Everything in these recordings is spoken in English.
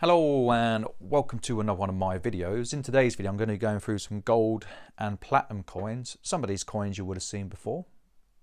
Hello and welcome to another one of my videos. In today's video I'm going to be going through some gold and platinum coins. Some of these coins you would have seen before.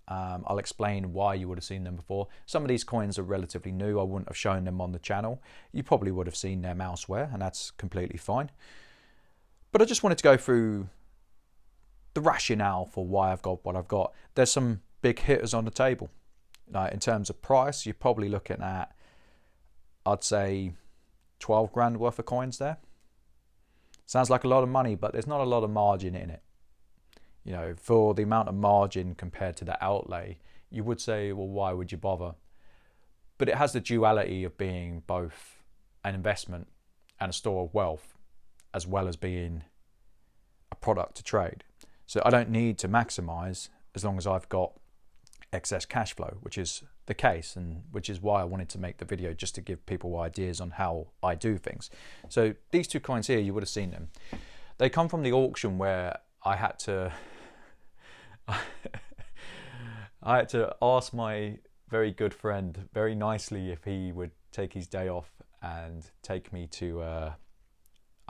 I'll explain why you would have seen them before. Some of these coins are relatively new. I wouldn't have shown them on the channel. You probably would have seen them elsewhere and that's completely fine. But I just wanted to go through the rationale for why I've got what I've got. There's some big hitters on the table. In terms of price, you're probably looking at, I'd say, 12 grand worth of coins there. Sounds like a lot of money, but there's not a lot of margin in it. You know, for the amount of margin compared to the outlay, you would say, well, why would you bother? But it has the duality of being both an investment and a store of wealth, as well as being a product to trade. So I don't need to maximize as long as I've got excess cash flow, which is the case, and which is why I wanted to make the video, just to give people ideas on how I do things. So these two coins here, you would have seen them. They come from the auction where I had to ask my very good friend very nicely if he would take his day off and take me to I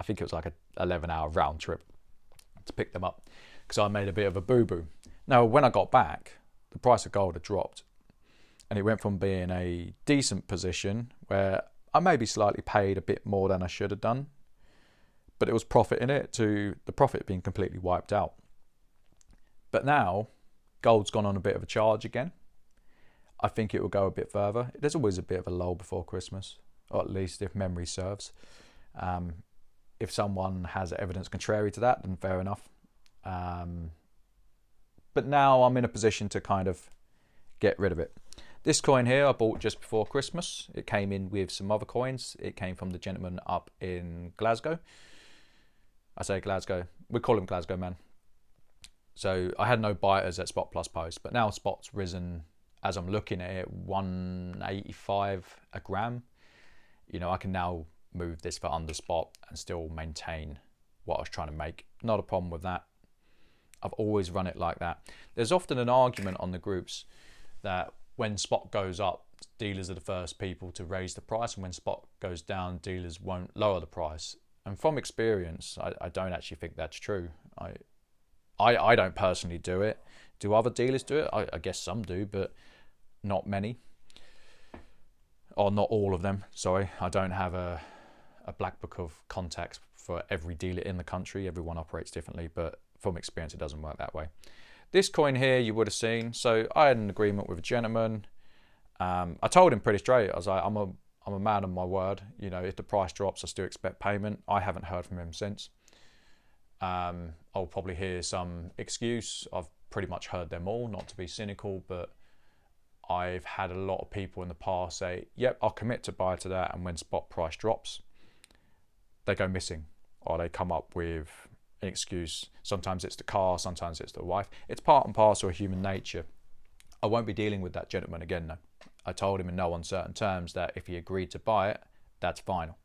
think it was like a 11-hour round trip to pick them up, because I made a bit of a boo-boo. Now when I got back, the price of gold had dropped, and it went from being a decent position where I maybe slightly paid a bit more than I should have done, but it was profit in it, to the profit being completely wiped out. But now gold's gone on a bit of a charge again. I think it will go a bit further. There's always a bit of a lull before Christmas, or at least if memory serves. If someone has evidence contrary to that, then fair enough. But now I'm in a position to kind of get rid of it. This coin here I bought just before Christmas. It came in with some other coins. It came from the gentleman up in Glasgow. I say Glasgow, we call him Glasgow man. So I had no biters at spot plus post, but now spot's risen, as I'm looking at it, 185 a gram. You know, I can now move this for under spot and still maintain what I was trying to make. Not a problem with that. I've always run it like that. There's often an argument on the groups that when spot goes up, dealers are the first people to raise the price, and when spot goes down, dealers won't lower the price. And from experience, I don't actually think that's true. I don't personally do it. Do other dealers do it? I guess some do, but not many. Or not all of them, sorry. I don't have a black book of contacts for every dealer in the country. Everyone operates differently, but from experience, it doesn't work that way. This coin here, you would have seen. So I had an agreement with a gentleman. I told him pretty straight. I was like, I'm a man of my word. You know, if the price drops, I still expect payment. I haven't heard from him since. I'll probably hear some excuse. I've pretty much heard them all, not to be cynical, but I've had a lot of people in the past say, yep, I'll commit to buy to that, and when spot price drops, they go missing, or they come up with an excuse. Sometimes it's the car, sometimes it's the wife. It's part and parcel of human nature. I won't be dealing with that gentleman again though. I told him in no uncertain terms that if he agreed to buy it, that's final.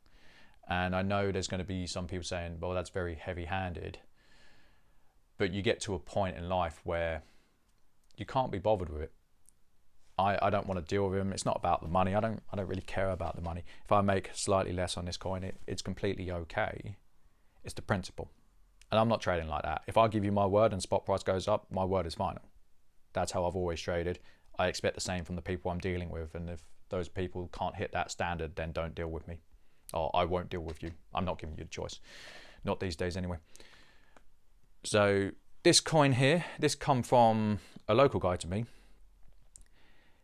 And I know there's going to be some people saying, well, that's very heavy-handed. But you get to a point in life where you can't be bothered with it. I don't want to deal with him. It's not about the money. I don't really care about the money. If I make slightly less on this coin, it's completely okay. It's the principle. And I'm not trading like that. If I give you my word and spot price goes up, my word is final. That's how I've always traded. I expect the same from the people I'm dealing with. And if those people can't hit that standard, then don't deal with me. Or I won't deal with you. I'm not giving you the choice. Not these days anyway. So this coin here, this come from a local guy to me.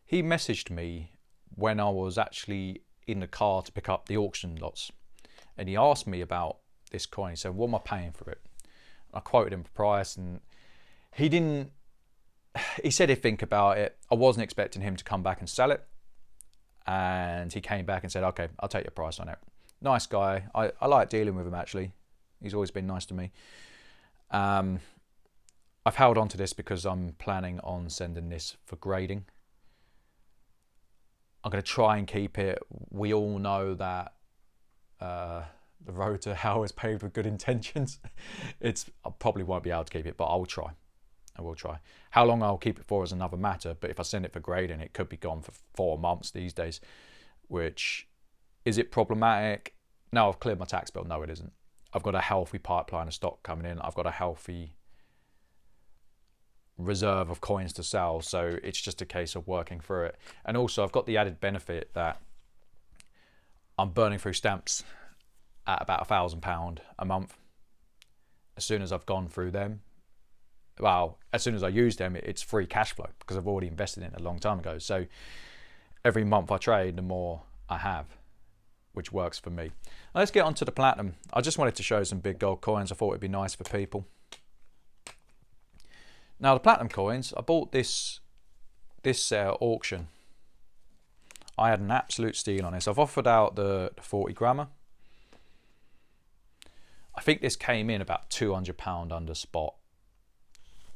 He messaged me when I was actually in the car to pick up the auction lots. And he asked me about this coin. He said, what am I paying for it? I quoted him the price, and he said he'd think about it. I wasn't expecting him to come back and sell it. And he came back and said, okay, I'll take your price on it. Nice guy. I like dealing with him actually. He's always been nice to me. I've held on to this because I'm planning on sending this for grading. I'm going to try and keep it. We all know that the road to hell is paved with good intentions. I probably won't be able to keep it, but I'll try. I will try. How long I'll keep it for is another matter, but if I send it for grading, it could be gone for 4 months these days, which, is it problematic? Now I've cleared my tax bill. No, it isn't. I've got a healthy pipeline of stock coming in. I've got a healthy reserve of coins to sell. So it's just a case of working through it. And also I've got the added benefit that I'm burning through stamps at about £1,000 a month. As soon as I've gone through them, well, as soon as I use them, it's free cash flow because I've already invested in it a long time ago. So every month I trade, the more I have, which works for me. Now let's get on to the platinum. I just wanted to show some big gold coins. I thought it'd be nice for people. Now the platinum coins, I bought this auction. I had an absolute steal on this. I've offered out the 40 grammer. I think this came in about £200 under spot.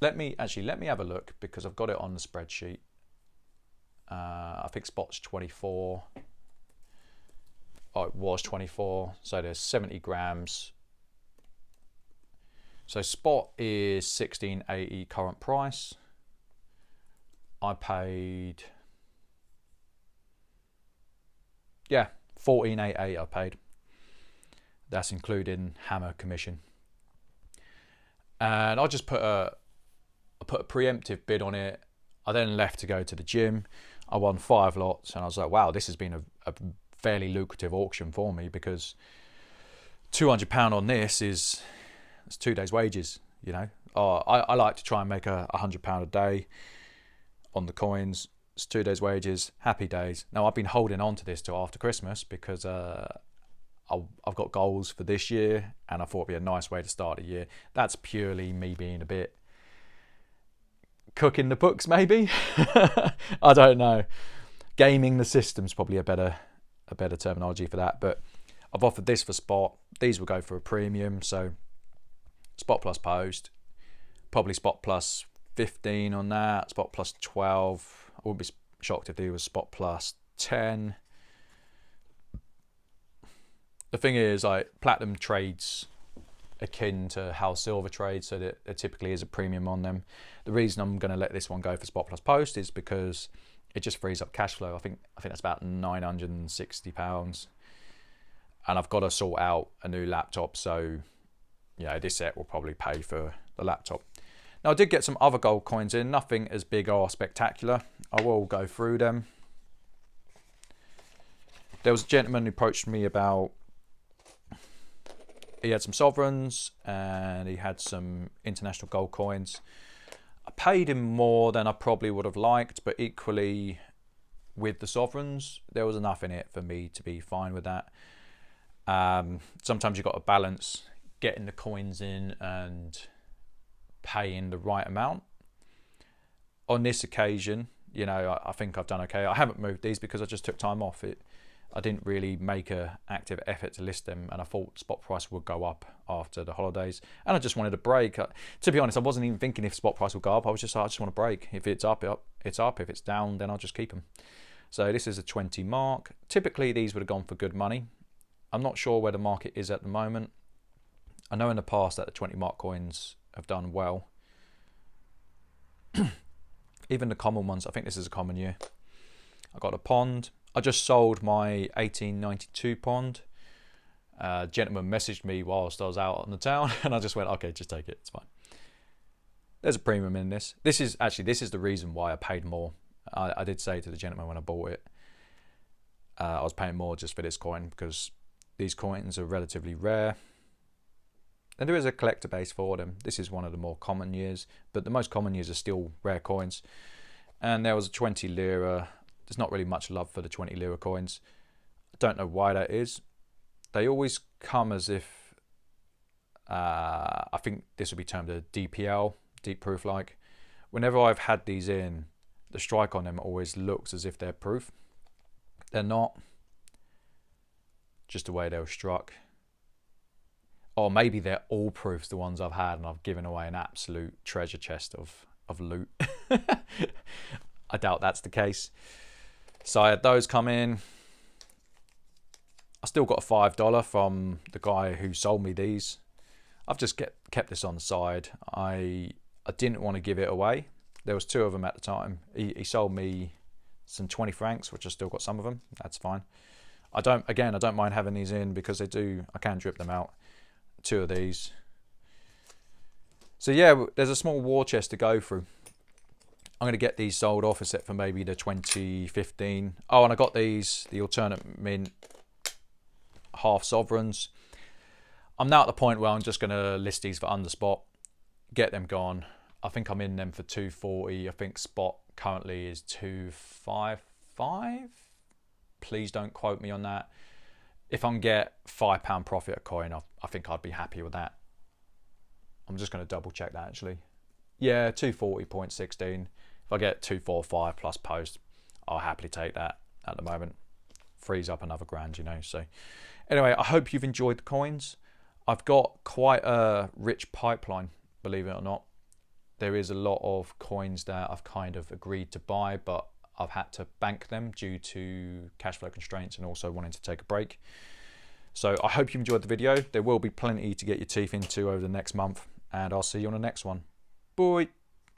Let me have a look because I've got it on the spreadsheet. I think spot's 24. Oh, it was 24. So there's 70 grams. So spot is 16.80 current price. I paid, yeah, 14.88 I paid. That's including hammer commission. And I just put a preemptive bid on it. I then left to go to the gym. I won 5 lots and I was like, wow, this has been a fairly lucrative auction for me because £200 on this it's 2 days wages, you know. I like to try and make £100 a day on the coins. It's 2 days wages, happy days. Now I've been holding on to this till after Christmas because I've got goals for this year and I thought it'd be a nice way to start the year. That's purely me being a bit cooking the books, maybe. I don't know. Gaming the system's probably a better terminology for that. But I've offered this for spot. These will go for a premium. So spot plus post, probably spot plus 15 on that. Spot plus 12. I wouldn't be shocked if there was spot plus 10. The thing is, like, platinum trades akin to how silver trades, so that there typically is a premium on them. The reason I'm going to let this one go for spot plus post is because it just frees up cash flow. I think that's about £960, and I've got to sort out a new laptop. So, yeah, this set will probably pay for the laptop. Now I did get some other gold coins in, nothing as big or spectacular. I will go through them. There was a gentleman who approached me about. He had some sovereigns and he had some international gold coins. I paid him more than I probably would have liked, but equally with the sovereigns, there was enough in it for me to be fine with that. Sometimes you've got to balance getting the coins in and paying the right amount. On this occasion, you know, I think I've done okay. I haven't moved these because I just took time off. I didn't really make an active effort to list them, and I thought spot price would go up after the holidays, and I just wanted a break. To be honest, I wasn't even thinking if spot price would go up. I was just like, I just want a break. If it's up, it's up. If it's down, then I'll just keep them. So this is a 20 mark. Typically, these would have gone for good money. I'm not sure where the market is at the moment. I know in the past that the 20 mark coins have done well. Even the common ones, I think this is a common year. I got a pond. I just sold my 1892 pond. A gentleman messaged me whilst I was out on the town, and I just went, okay, just take it, it's fine. There's a premium in this. This is the reason why I paid more. I did say to the gentleman when I bought it, I was paying more just for this coin because these coins are relatively rare. And there is a collector base for them. This is one of the more common years, but the most common years are still rare coins. And there was a 20 lira. There's not really much love for the 20 lira coins. I don't know why that is. They always come as if, I think this would be termed a DPL, deep proof like. Whenever I've had these in, the strike on them always looks as if they're proof. They're not. Just the way they were struck. Or maybe they're all proofs, the ones I've had, and I've given away an absolute treasure chest of loot. I doubt that's the case. So I had those come in. I still got a $5 from the guy who sold me these. I've just kept this on the side. I didn't want to give it away. There was 2 of them at the time. He sold me some 20 francs, which I still got some of them. That's fine. I don't mind having these in because I can drip them out. 2 of these. So yeah, there's a small war chest to go through. I'm going to get these sold off, except for maybe the 2015. Oh, and I got these, the alternate mint half sovereigns. I'm now at the point where I'm just going to list these for underspot, get them gone. I think I'm in them for 240. I think spot currently is 255. Please don't quote me on that. If I can get £5 profit a coin, I think I'd be happy with that. I'm just going to double check that actually. Yeah, 240.16. If I get 245 plus post, I'll happily take that at the moment. Frees up another grand, you know. So anyway, I hope you've enjoyed the coins. I've got quite a rich pipeline, believe it or not. There is a lot of coins that I've kind of agreed to buy, but I've had to bank them due to cash flow constraints and also wanting to take a break. So I hope you enjoyed the video. There will be plenty to get your teeth into over the next month, and I'll see you on the next one. Bye.